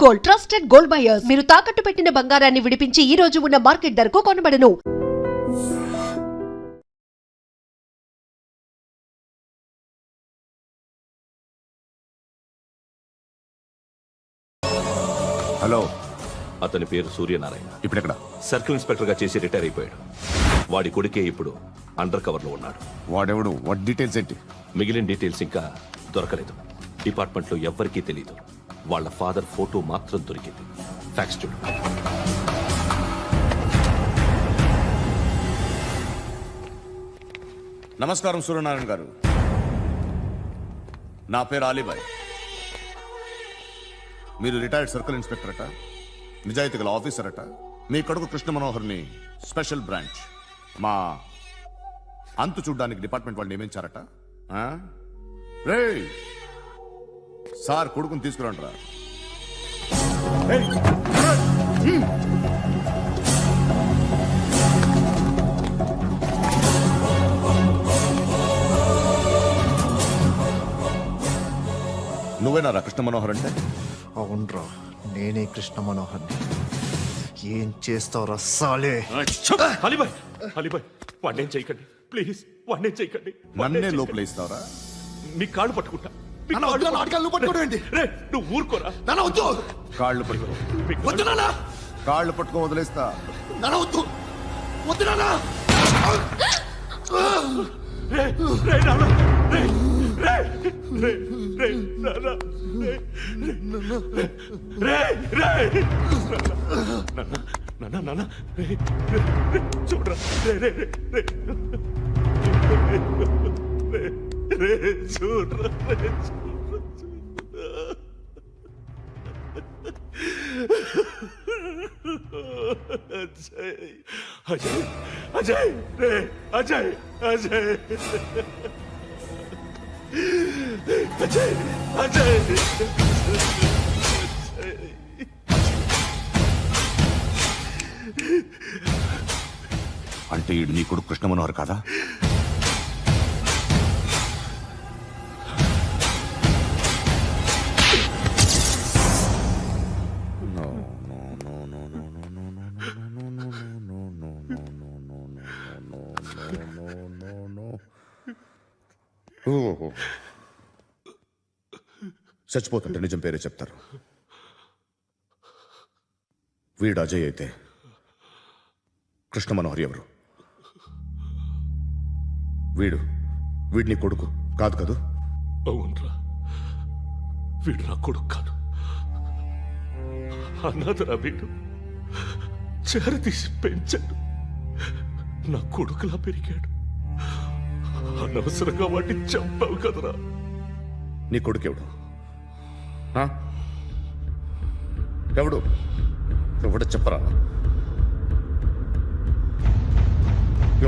Gold, trusted gold buyers. మీరు తాకట్టు పెట్టిన బంగారాన్ని విడిపించి ఈ రోజు ఉన్న మార్కెట్ ధరకు కొనబడను. హలో, అతని పేరు సూర్యనారాయణ. ఇప్పుడెక్కడ? సర్కిల్ ఇన్స్పెక్టర్ గా చేసి రిటైర్ అయిపోయాడు. వాడి కొడుకే ఇప్పుడు అండర్ కవర్ లో ఉన్నాడు. వాడెవడు? వాట్ డీటెయిల్స్ ఏంటి? మిగిలిన డీటెయిల్స్ ఇంకా దొరకలేదు. డిపార్ట్మెంట్ లో ఎవ్వరికీ తెలియదు. వాళ్ళ ఫాదర్ ఫోటో మాత్రం దొరికింది. ఫ్యాక్స్ చూడు. నమస్కారం సూర్యనారాయణ గారు. నా పేరు అలీబాయ్. మీరు రిటైర్డ్ సర్కిల్ ఇన్స్పెక్టర్ అట, నిజాయితీ గల ఆఫీసర్ అట. మీ కొడుకు కృష్ణ మనోహర్ని స్పెషల్ బ్రాంచ్ మా అంతు చూడ్డానికి డిపార్ట్మెంట్ వాళ్ళు నియమించారట. రే సార్, కొడుకుని తీసుకురండి రా. నువ్వేనా కృష్ణ మనోహర్ అంటే? అవునరా, నేనే కృష్ణ మనోహర్ని. ఏం చేస్తావు రస్సాలే? అలీబాయ్, అలీబాయ్, వాడినేం చేయకండి ప్లీజ్. వాడినేం చేయకండి. నన్నే లోపల ఇస్తావరా? మీ కాళ్ళు పట్టుకుంటా. నువ్వు ఊరుకోరా. కాళ్ళు పట్టుకో. కాళ్ళు పట్టుకో వదిలేస్తా. చూడరా, చూడరా. అజయ్, అజయ్, రే అజయ్, అజయ్, అజయ్, అజయ్. అంటే ఈడు నీ కొడుకు కృష్ణ మనోహర్ కాదా? చచ్చిపోతుంటే నిజం పేరే చెప్తారు. వీడు అజయ్ అయితే కృష్ణ మనోహర్ ఎవరు? వీడిని కొడుకు కాదు కదూ? అవునరా, వీడు నా కొడుకు కాదు. అనాథరా వీడు. చేరతీసి పెంచాడు. నా కొడుకులా పెరిగాడు. అనవసరంగా వాటిని చంపావు కదరా. నీ కొడుకు ఎవడు? ఎవడు? ఎవడు చెప్పరా?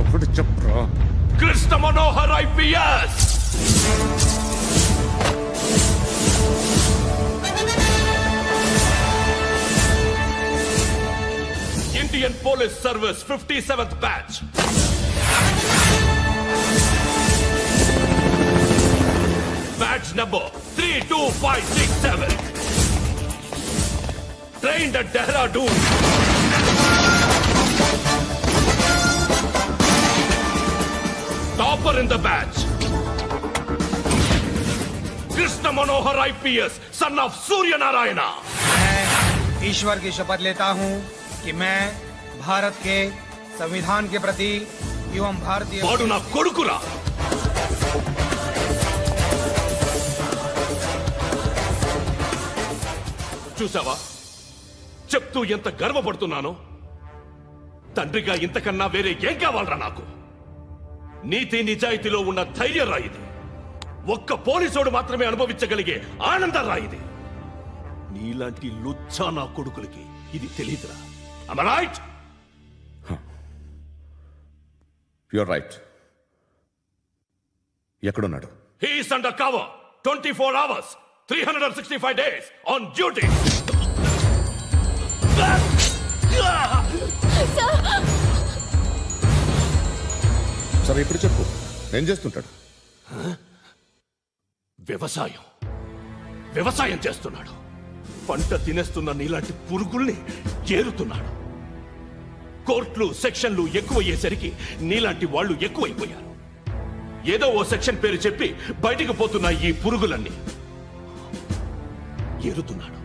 ఎవడు చెప్పరా? Krishna Manohar IPS. Indian Police Service 57th batch. Batch number 32567. Trained at Dehradun. Topper in the batch. Krishna Manohar IPS, son of Surya Narayana. मैं ईश्वर की शपथ लेता हूं कि मैं भारत के संविधान के प्रति एवं भारतीय వాడు నా కొడుకురా. చూసావా, చెప్తూ ఎంత గర్వపడుతున్నానో. తండ్రిగా ఇంతకన్నా వేరే ఏం కావాలరా నాకు? నీతి నిజాయితీలో ఉన్న ధైర్యం రా ఇది. ఒక్క పోలీసోడు మాత్రమే అనుభవించగలిగే ఆనందం రా ఇది. నీలాంటి లుచ్చా నా కొడుకులకి ఇది తెలియదురా. Am I right? You're right. ఎక్కడున్నాడు? He is under cover 24 hours 365 days on duty. సరే ఇప్పుడు చెప్పు, ఏం చేస్తుంటాడు? వ్యవసాయం చేస్తున్నాడు. పంట తినేస్తున్న నీలాంటి పురుగుల్ని ఏరుతున్నాడు. కోర్టులు సెక్షన్లు ఎక్కువయ్యేసరికి నీలాంటి వాళ్ళు ఎక్కువైపోయారు. ఏదో ఓ సెక్షన్ పేరు చెప్పి బయటికి పోతున్న ఈ పురుగులన్నీ ఏరుతున్నాడు.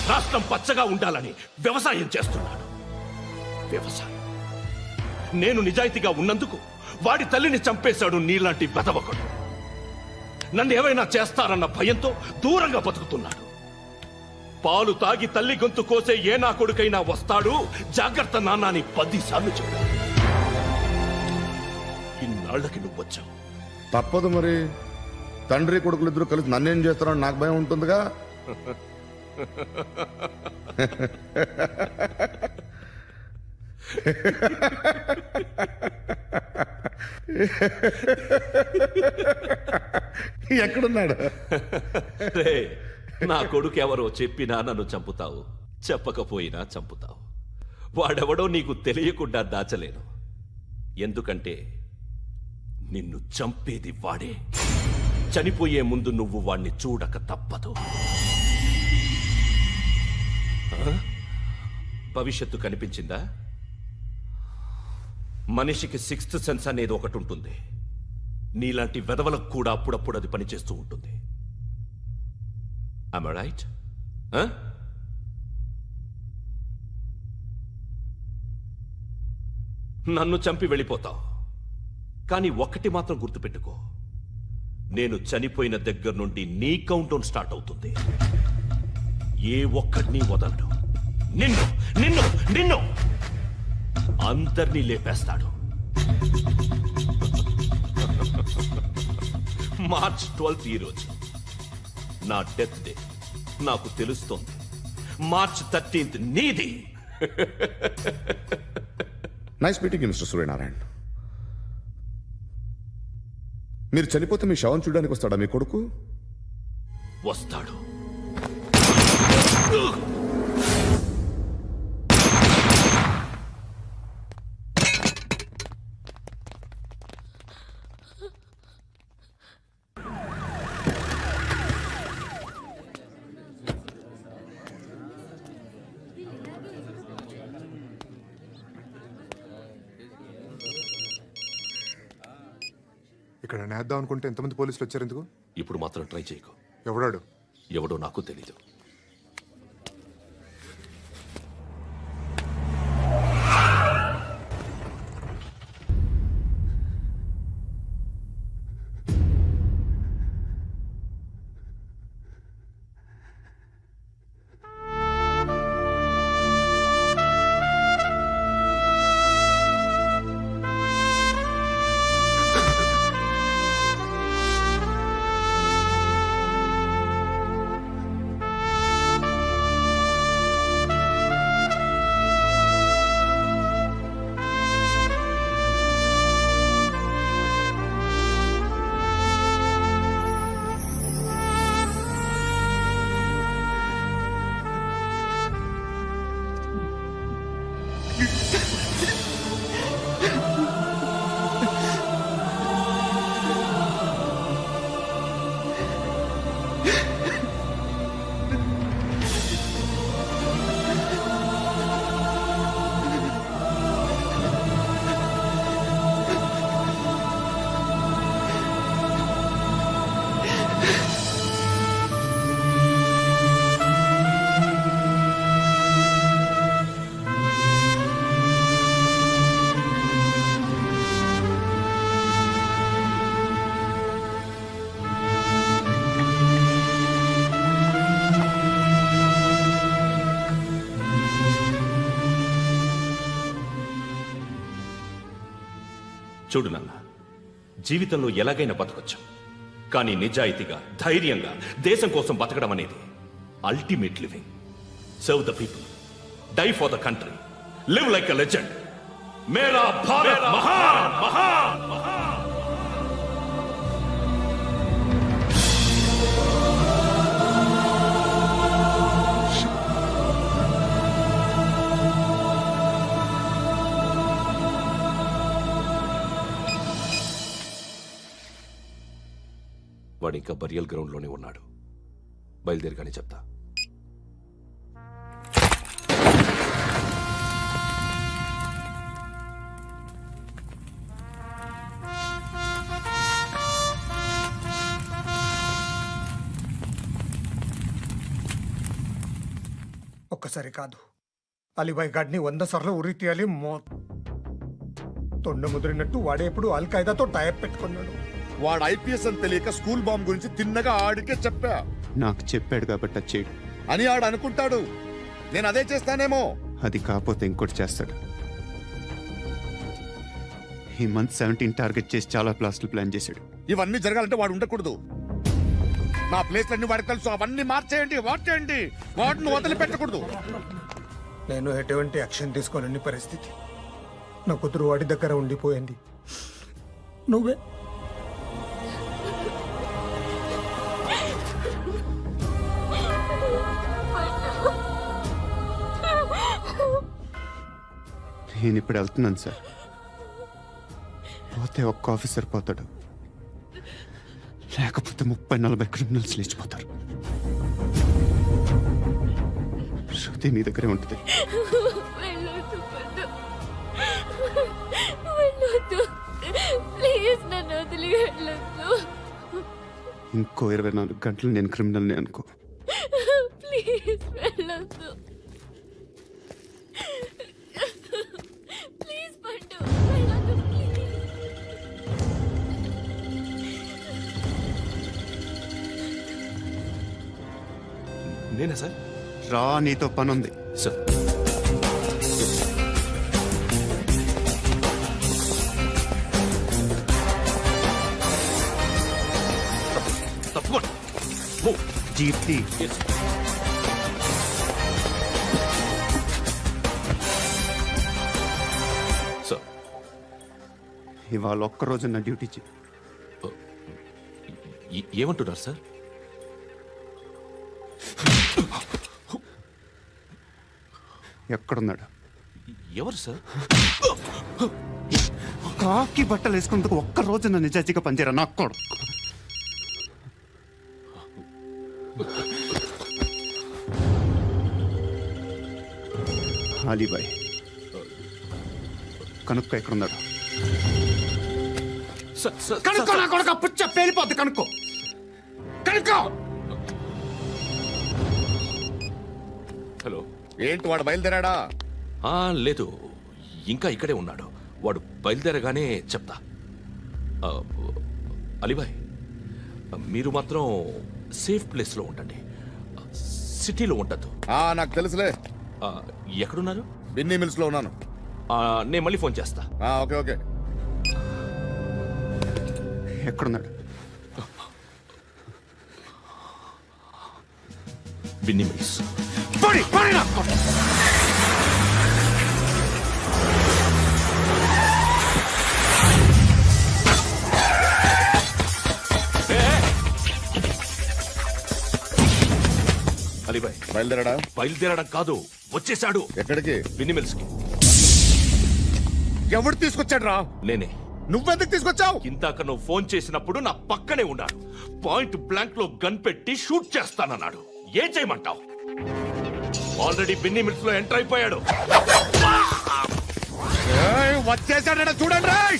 రాష్ట్రం పచ్చగా ఉండాలని వ్యవసాయం చేస్తున్నాడు. నేను నిజాయితీగా ఉన్నందుకు వాడి తల్లిని చంపేశాడు నీలాంటి వెధవకుడు. నన్ను ఏమైనా చేస్తారన్న భయంతో దూరంగా బతుకుతున్నాడు. పాలు తాగి తల్లి గొంతు కోసే ఏ నా కొడుకైనా వస్తాడు, జాగ్రత్త నాన్న అని 10 సార్లు చెప్పాడు. ఇన్నాళ్ళకి నువ్వు వచ్చావు. తప్పదు మరి. తండ్రి కొడుకులు ఇద్దరు కలిసి నన్నేం చేస్తారని నాకు భయం ఉంటుందిగా. ఎక్కడున్నాడు? రే, నా కొడుకు ఎవరో చెప్పినా నన్ను చంపుతావు, చెప్పకపోయినా చంపుతావు. వాడెవడో నీకు తెలియకుండా దాచలేను. ఎందుకంటే నిన్ను చంపేది వాడే. చనిపోయే ముందు నువ్వు వాణ్ణి చూడక తప్పదు. భవిష్యత్తు కనిపించిందా? మనిషికి 6th సెన్స్ అనేది ఒకటి ఉంటుంది. నీలాంటి వెధవలకు కూడా అప్పుడప్పుడు అది పనిచేస్తూ ఉంటుంది. Am I right? నన్ను చంపి వెళ్ళిపోతావు. కానీ ఒక్కటి మాత్రం గుర్తుపెట్టుకో, నేను చనిపోయిన దగ్గర నుండి నీ కౌంట్ డౌన్ స్టార్ట్ అవుతుంది. ఏ ఒక్కడిని వదలడు. నిన్ను నిన్ను నిన్ను అందరినీ లేపేస్తాడు. మార్చ్ 12 ఈ రోజు నా డెత్ డే. నాకు తెలుస్తోంది. మార్చ్ 13 నీది. Nice meeting mister Suryanarayana. మీరు చనిపోతే మీ శవం చూడడానికి వస్తాడా మీ కొడుకు? వస్తాడు. ఇక్కడ నేద్దాం అనుకుంటే ఎంతమంది పోలీసులు వచ్చారు ఎందుకు? ఇప్పుడు మాత్రం ట్రై చేయకు. ఎవడాడు? ఎవడో నాకు తెలీదు. చూడు నాన్న, జీవితంలో ఎలాగైనా బతకొచ్చు. కానీ నిజాయితీగా, ధైర్యంగా దేశం కోసం బతకడం అనేది ultimate living. Serve the people, die for the country, live like a legend. మేరా భారత్ మహాన్ మహాన్ మహాన్. వాడు ఇంకా బరియల్ గ్రౌండ్లోనే ఉన్నాడు. బయలుదేరగానే చెప్తా. ఒక్కసారి కాదు, అలీబాయ్ గాడిని 100 సార్లు ఉరి తీయాలి. తొండ ముదిరినట్టు వాడే ఎప్పుడు అల్ ఖైదాతో టైప్ పెట్టుకున్నాడు. వాడు ఐపీఎస్ అని తెలియక స్కూల్ బాంబ్ గురించి తిన్నగా ఆడికే చెప్పా నాకు చెప్పాడు కాబట్టి అది చేయడు. అని ఆడు అనుకుంటాడు. నేను అదే చేస్తానేమో. అది కాకపోతే ఇంకోటి చేస్తాడు. ఈ మంత్ 17 టార్గెట్ చేసి చాలా ప్లాస్టులు ప్లాన్ చేశాడు. ఇవన్నీ జరగాలంటే వాడు ఉండకూడదు. నా ప్లేస్లన్నీ వాడికి తెలుసు. అవన్నీ మార్చేయండి, మార్చేయండి. వాటిని వదిలిపెట్టకూడదు. నేను ఎటువంటి యాక్షన్ తీసుకోలేని పరిస్థితి. నా కూతురు వాడి దగ్గర ఉండిపోయింది. నువ్వే నేను ఇప్పుడు వెళ్తున్నాను సార్. పోతే ఒక్క ఆఫీసర్ పోతాడు, లేకపోతే 30-40 క్రిమినల్స్ లేచిపోతారు. శృతి నీ దగ్గరే ఉంటుంది. వెళ్ళొద్దు పద్దు. వెళ్ళొద్దు. ప్లీజ్ నన్ను వదిలి వెళ్ళొద్దు. ఇంకో 24 గంటలు నేను క్రిమినల్ని అనుకో. ప్లీజ్ వెళ్ళొద్దు. ప్లీజ్ పట్టు. వెళ్ళొద్దు ప్లీజ్. నేనా సార్? రా, నీతో పని ఉంది. సార్, తప్పకుండా. జీప్తి సార్, ఇవాళ ఒక్కరోజు నా డ్యూటీ చేయి. ఏమంటున్నారు సార్? ఎక్కడున్నాడు? ఎవరు సార్? కాకి బట్టలు వేసుకున్నందుకు ఒక్కరోజు నా నిజాజీగా పనిచేయరా నా కొడుకు. అలీబాయ్ కనుక్కో, ఎక్కడున్నాడు? సార్, సార్, కనుక్కో నా కొడుకు. పుచ్చ పేలిపోద్ది. కనుక్కో, కనుక్కో. హలో. ఏంటి వాడు బయలుదేరాడా? లేదు, ఇంకా ఇక్కడే ఉన్నాడు. వాడు బయలుదేరగానే చెప్తా. అలీబాయ్, మీరు మాత్రం సేఫ్ ప్లేస్లో ఉండండి. సిటీలో ఉండద్దు. నాకు తెలుసులే. ఎక్కడున్నారు? బిన్నీ మిల్స్ లో ఉన్నాను. నేను మళ్ళీ ఫోన్ చేస్తా. Okay okay. ఎక్కడున్నాడు? బిన్నీ మిల్స్. అలీబాయ్ బయలుదేరాడా? బయలుదేరడం కాదు, వచ్చేశాడు. ఎక్కడికి? బిన్నీ మిల్స్ కి. ఎవడు తీసుకొచ్చాడు రా? నేనే. నువ్వెందుకు తీసుకొచ్చావు? ఇందాక నువ్వు ఫోన్ చేసినప్పుడు నా పక్కనే ఉన్నాడు. పాయింట్ బ్లాంక్ లో గన్ పెట్టి షూట్ చేస్తానన్నాడు. ఏం చేయమంటావు? ఆల్రెడీ బిన్నీ మిల్స్ లో ఎంటర్ అయిపోయాడు. వచ్చేసాడ చూడండి రాయ్.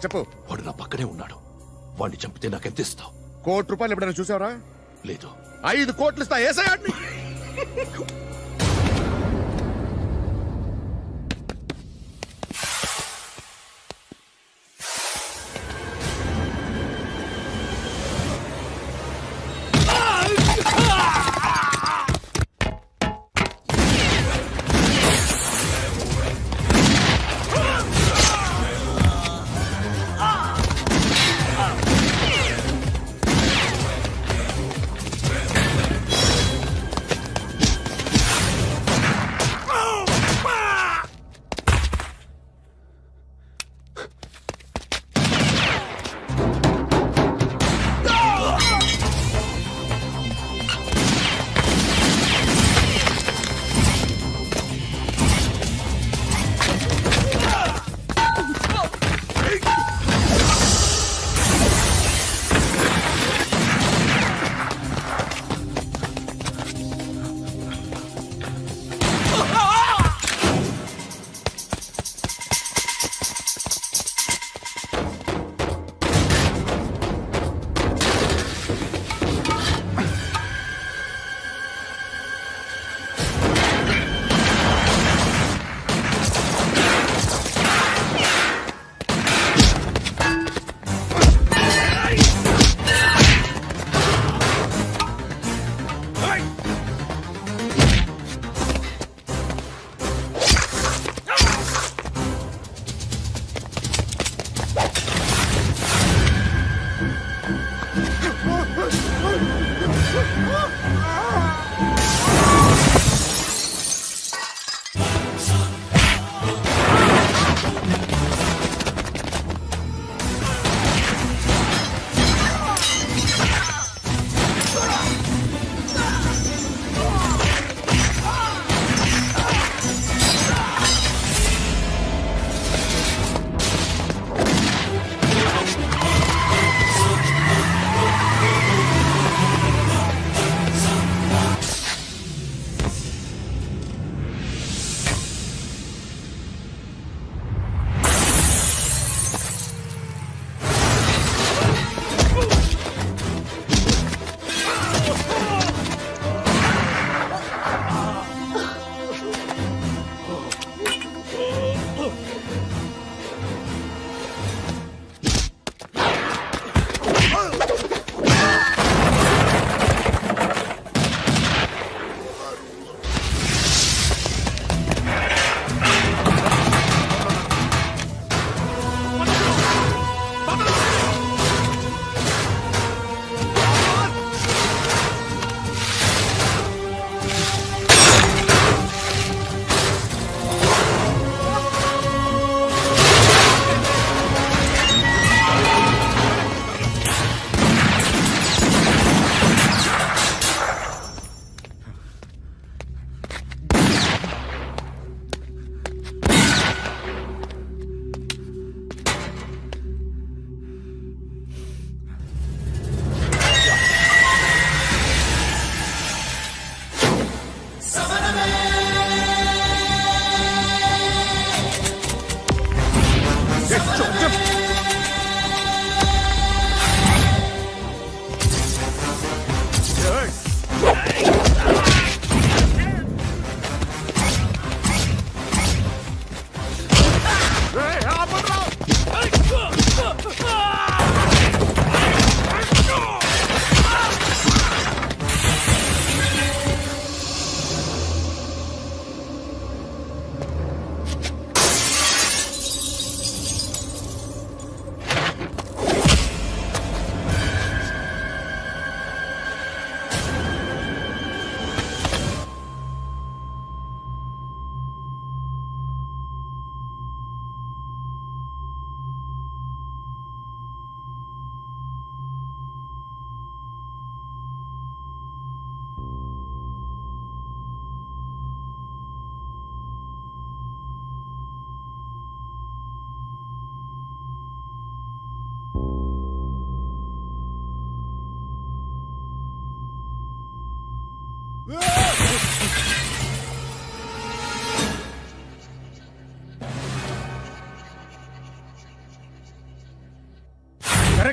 చెప్పు. వాడు నా పక్కనే ఉన్నాడు. వాడిని చంపితే నాకెంత ఇస్తావు? ₹1 ఎప్పుడైనా చూసావరా? లేదు. 5 కోట్లు ఇస్తా. ఏసయాడిని.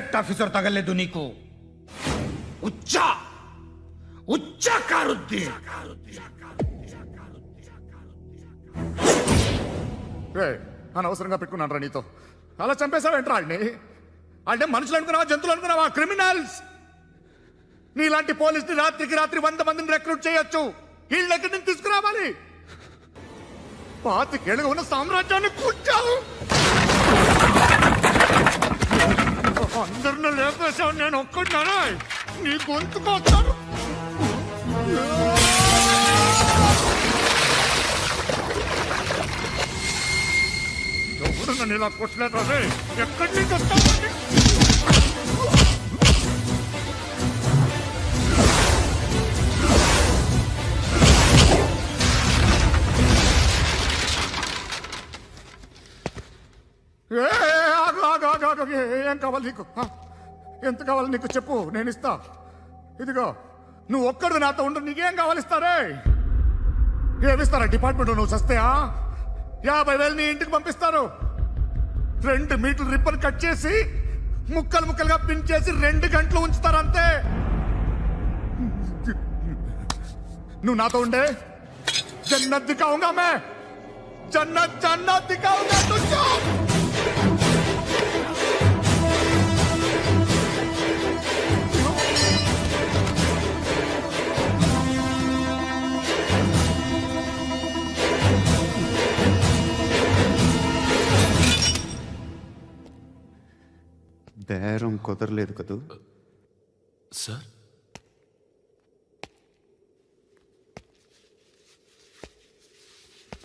రెస్పెక్ట్ ఆఫీసర్ తగలేదు నీకు ఉచ్చా ఉచ్చా కారుద్ది అనవసరంగా పెట్టుకున్నాను రా నీతో అలా చంపేశావేంట్రా ఆడిని అంటే మనుషులు అనుకున్నావా జంతువులు అనుకున్నావా క్రిమినల్స్ నీలాంటి పోలీసుని రాత్రికి రాత్రి 100 మందిని రిక్రూట్ చేయొచ్చు వీళ్ళ దగ్గర నుంచి తీసుకురావాలి 25 ఏళ్ళుగా ఉన్న సామ్రాజ్యాన్ని కూర్చావు అందరిని లేపేశావు నేను ఒక్కడినానా నీ గొంతుకొస్తాను ఎవరు నన్ను ఇలా కొట్టలేదు అదే ఎక్కడి నుంచి వస్తావు ఏం కావాలి నీకు ఎంత కావాలి నీకు చెప్పు నేను ఇస్తా ఇదిగో నువ్వు ఒక్కడు నాతో ఉండు నీకేం కావాలి ఇస్తారే ఏమిస్తారా డిపార్ట్మెంట్ నువ్వు చస్తేయా 50,000 నీ ఇంటికి పంపిస్తారు 2 మీటర్లు రిప్పన్ కట్ చేసి ముక్కలు ముక్కలుగా పిన్ చేసి 2 గంటలు ఉంచుతారు అంతే నువ్వు నాతో ఉండే జన్నత్ దిఖాऊंगा मैं जन्नत जन्नत दिखाऊंगा तुझको బేరం కుదరలేదు కదూ సార్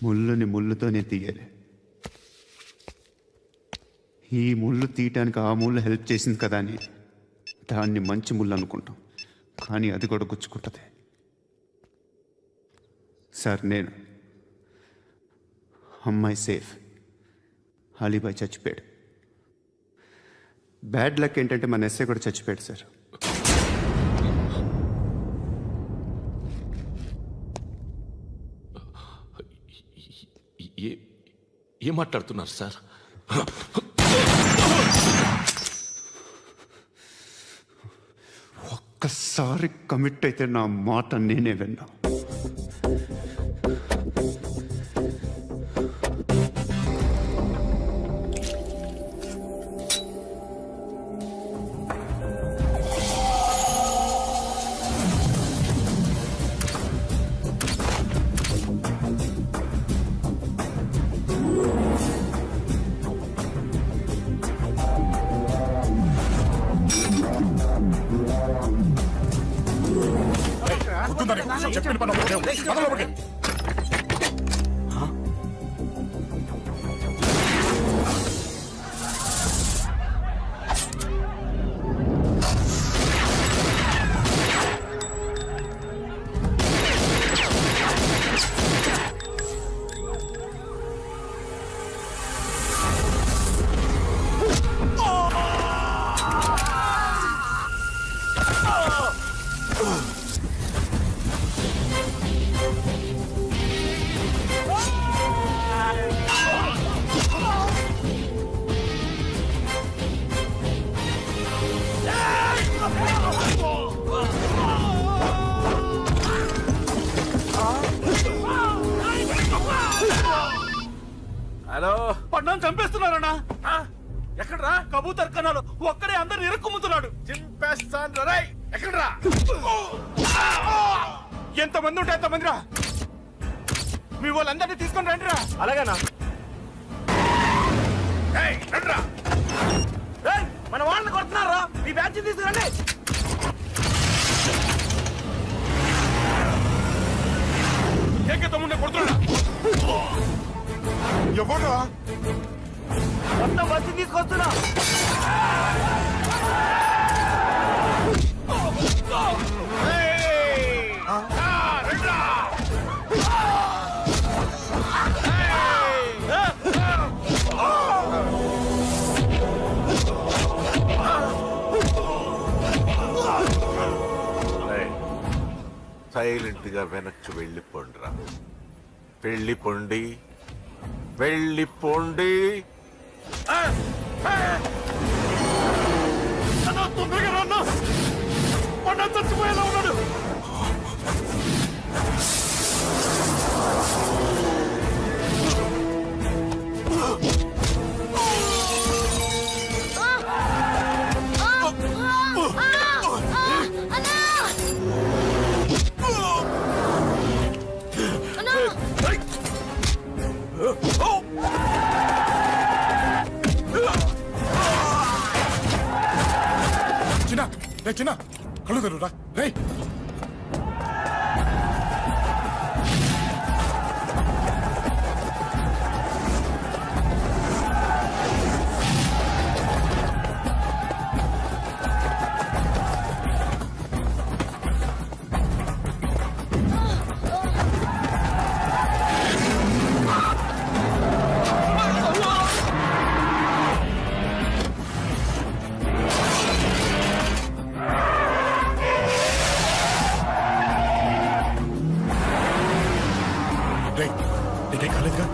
ముళ్ళుని ముళ్ళుతోనే తీయాలి ఈ ముళ్ళు తీయటానికి ఆ ముళ్ళు హెల్ప్ చేసింది కదా అని దాన్ని మంచి ముళ్ళు అనుకుంటాం కానీ అది కూడా గుచ్చుకుంటుంది సార్ నేను అమ్మాయి సేఫ్ అలీబాయ్ చచ్చిపోయాడు బ్యాడ్ లక్ ఏంటంటే మన ఎస్ఐ కూడా చచ్చిపోయాడు సార్ ఏం మాట్లాడుతున్నారు సార్ ఒక్కసారి కమిట్ అయితే నా మాట నేనే విన్నా చెప్పిన పని హలో పట్నం చంపేస్తున్నారన్నా ఎక్కడ్రా కబూతర్ కన్నాలు ఒక్కడే అందరు ఇరుక్కుముతున్నాడు చింపేస్తాను రై ఎక్కడ్రా ఎంతమంది ఉంటే ఎంతమంది రా మీ వాళ్ళందరినీ తీసుకొని రండిరా అలాగేనా రండిరా మన వాళ్ళని కొడుతున్నారా మీ బ్యాచ్ తీసుకురండి తమ్ముడిని కొడుతున్నా ఎవరు మొత్తం బస్సు తీసుకొస్తున్నా సైలెంట్ గా వెనక్కి వెళ్ళిపోండిరా వెళ్ళిపోండి వెళ్ళిపోండి పండు చచ్చిపోయేలా ఉన్నాడు. చిన్న రే చిన్న కళ్ళు తెరురా రే. రే నీకేం కాలేదుగా?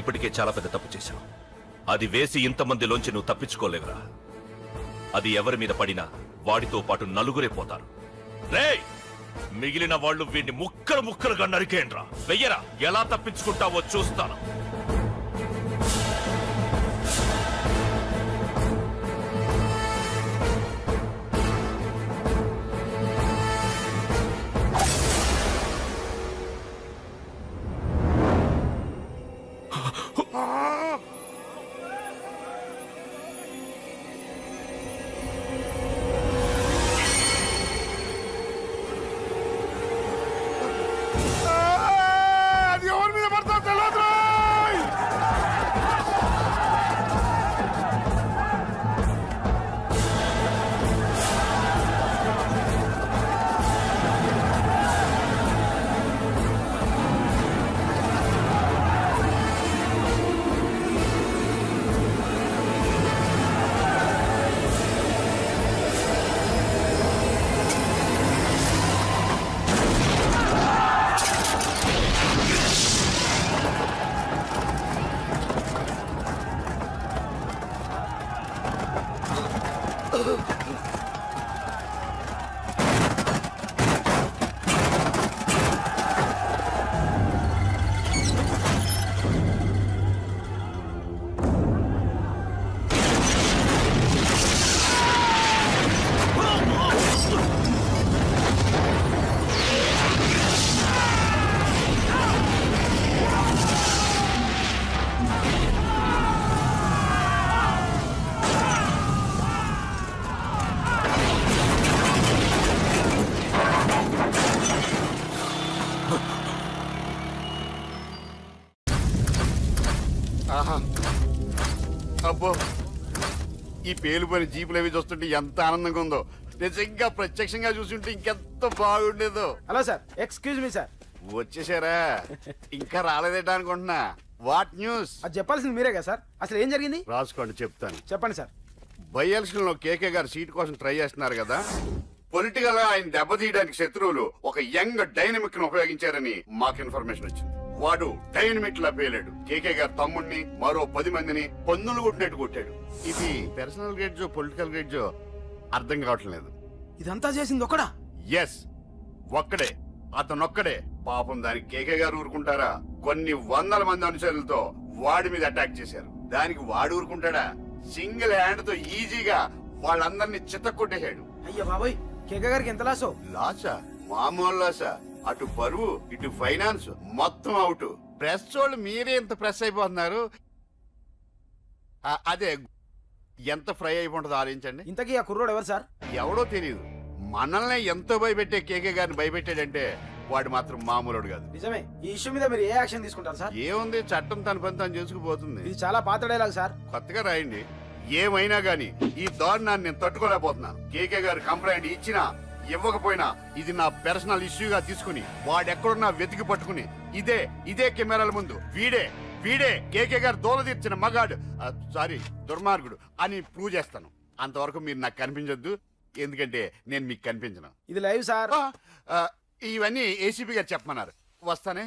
ఇప్పటికే చాలా పెద్ద తప్పు చేశావు. అది వేసి ఇంతమందిలోంచి నువ్వు తప్పించుకోలేవురా. అది ఎవరి మీద పడినా వాడితో పాటు నలుగురే పోతారు. రేయ్, మిగిలిన వాళ్ళు వీడిని ముక్కలు ముక్కలుగా నరికేయండ్రా. వెయ్యరా, ఎలా తప్పించుకుంటావో చూస్తాను. ఆహా అబ్బో ఈ పేలుపోయిన జీపులు అవి చూస్తుంటే ఎంత ఆనందంగా ఉందో. నిజంగా ప్రత్యక్షంగా చూస్తుంటే ఇంకెంత బాగుండేదో. Hello sir, excuse me sir. వచ్చేసారా? ఇంకా రాలేదేటా అనుకుంటున్నా. What news? అది చెప్పాల్సింది మీరే కదా సార్. అసలు ఏం జరిగింది రాసుకోండి, చెప్తాను. చెప్పండి సార్. బై ఎలక్షన్ లో కేకే గారు సీట్ కోసం ట్రై చేస్తున్నారు కదా. పొలిటికల్ గా ఆయన దెబ్బతీయడానికి శత్రువులు ఒక యంగ్ డైనమిక్ ను ఉపయోగించారని మాకు ఇన్ఫర్మేషన్ వచ్చింది. వాడు డైనమిక్ లా పేలాడు. కేకే గారు తమ్ముడిని మరో 10 మందిని పన్నులు కొట్టినట్టు కొట్టాడు. ఇది పర్సనల్ గ్రేడ్జో పొలిటికల్ గ్రేడ్జో అర్థం కావట్లేదు. ఇదంతా చేసింది ఒకడా? ఎస్, ఒక్కడే, అతనొక్కడే. పాపం దానికి కేకే గారు ఊరుకుంటారా? కొన్ని వందల మంది అనుచరులతో వాడి మీద అటాక్ చేశారు. దానికి వాడు ఊరుకుంటాడా? సింగిల్ హ్యాండ్ తో ఈజీగా వాళ్ళందరినీ చిత్తకొట్టేశాడు. అయ్యా బాబాయ్, కేకే గారికి ఎంత లాసో? లాసా? మామూలు లాసా? అటు పరువు ఇటు ఫైనాన్స్ మొత్తం అవుట్. ప్రెస్ వాళ్ళు మీరే ఎంత ప్రెస్ అయిపోతున్నారు. అదే ఎంత ఫ్రై అయిపోతుందో ఆలోచించండి. ఇంతకీ ఆ కుర్రోడు ఎవరు సార్? ఎవడో తెలియదు. మనల్ని ఎంతో భయపెట్టే కేకే గారిని భయపెట్టాడంటే వాడు మాత్రం మామూలుడు కాదు. నిజమే. ఈ ఇష్యూ మీద మీరు ఏ యాక్షన్ తీసుకుంటారు సార్? ఏముంది, చట్టం తన పని తను చేసుకుపోతుంది. ఇది చాలా పాత డైలాగ్ సార్. కొత్తగా రాయండి. ఏమైనా గానీ ఈ దారుణాన్ని నేను తట్టుకోలేకపోతున్నాను. కేకే గారు కంప్లైంట్ ఇచ్చినా ఇవ్వకపోయినా ఇది నా పర్సనల్ ఇష్యూగా తీసుకుని వాడెక్కడున్నా వెతికి పట్టుకుని ఇదే కెమెరాల ముందు వీడే కేకే గారు దోల తీర్చిన మగాడు, సారీ దుర్మార్గుడు అని ప్రూవ్ చేస్తాను. అంతవరకు మీరు నాకు కనిపించొద్దు, ఎందుకంటే నేను మీకు కనిపించను. ఇది లైవ్ సార్. ఇవన్నీ ఏసీపీ గారు చెప్పమన్నారు. వస్తానే.